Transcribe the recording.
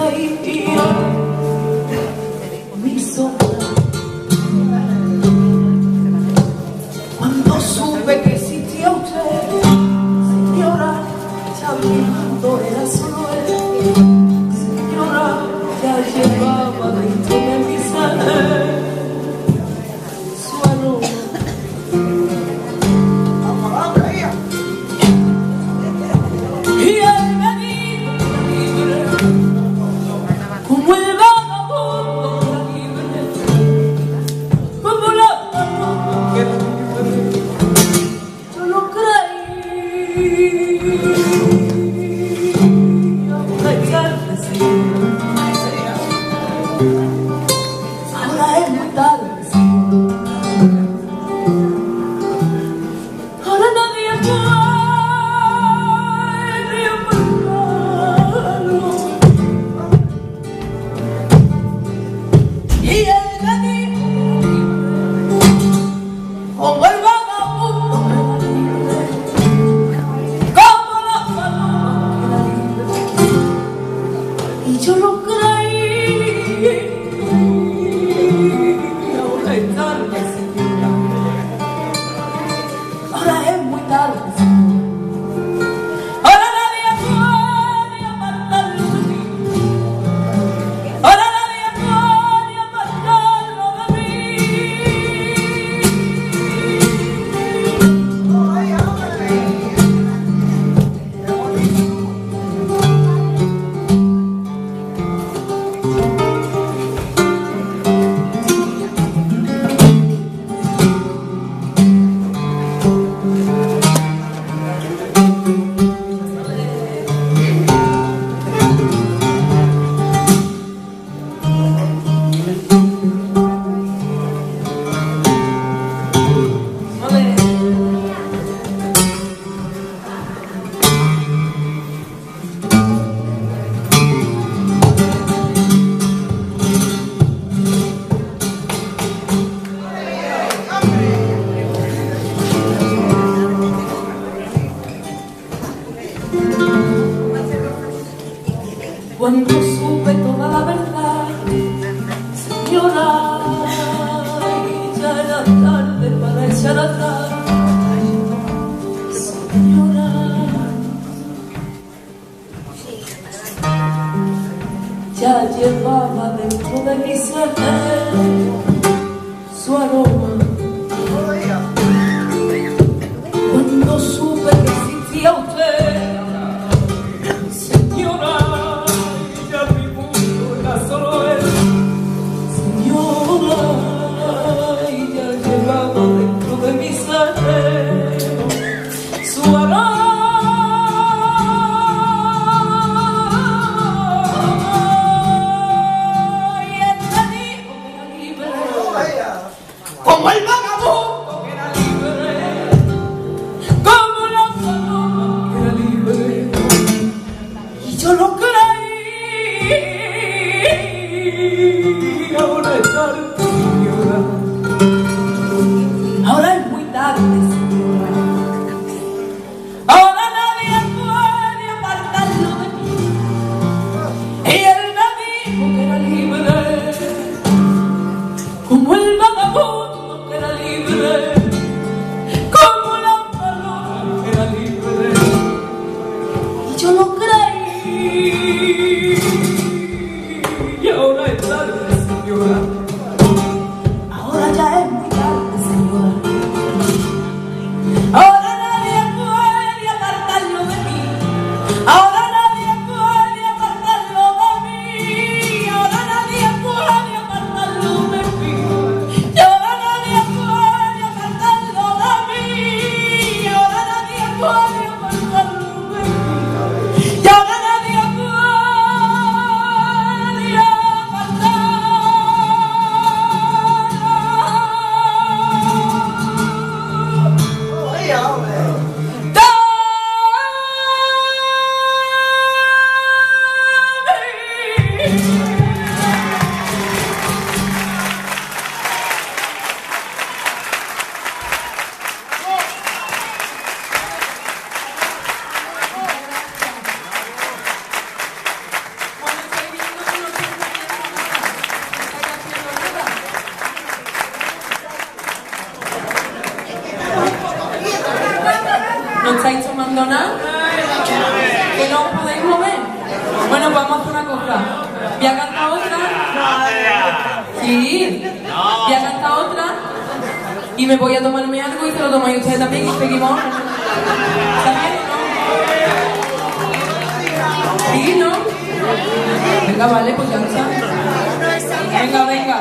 caía mi sombra. Cuando supe que existía usted, señora, ya mi mundo era solo él. Señora, ya llevaba dentro de mi sangre su aroma. Y él me dijo libre, como el vagabundo libre, como la paloma que libre. Yo lo creí, ahora es tarde, ahora es muy tarde. Ahora nadie puede amarlo. Y él me dijo como el vagabundo como la paloma libre. Y yo lo creí. Ahora es tarde, señora. Ahora es muy tarde, señora. Ahora nadie puede apartarlo de mí. Ahora nadie puede apartarlo de mí. Cuando supe toda la verdad, señora, ya era tarde para echar atrás. Señora, ya llevaba dentro de mi ser su aroma. Cuando supe que existía usted, señora, solo él, señora, y ya llevaba dentro de mi sangre su aroma. Y él me dijo que era libre, como el vagabundo que era libre, como la paloma que era libre. Y yo lo creí. Ahora es tarde, señora. Ahora es muy tarde, señora. Ahora nadie puede apartarlo de mí. Y él me dijo que era libre, como el vagabundo que era libre, como la paloma que era libre. Y yo lo creí. Y ahora es tarde, señora. Ahora ya es muy tarde, señora. abandonar? ¿Que no os podéis mover? Bueno, vamos a hacer una cosa. Voy a cantar otra. Sí. Voy a cantar otra. Y me voy a tomarme algo y se lo tomáis ustedes también y seguimos. ¿Está bien o no? ¿Sí, no? Venga, vale, pues ya está. Venga, venga.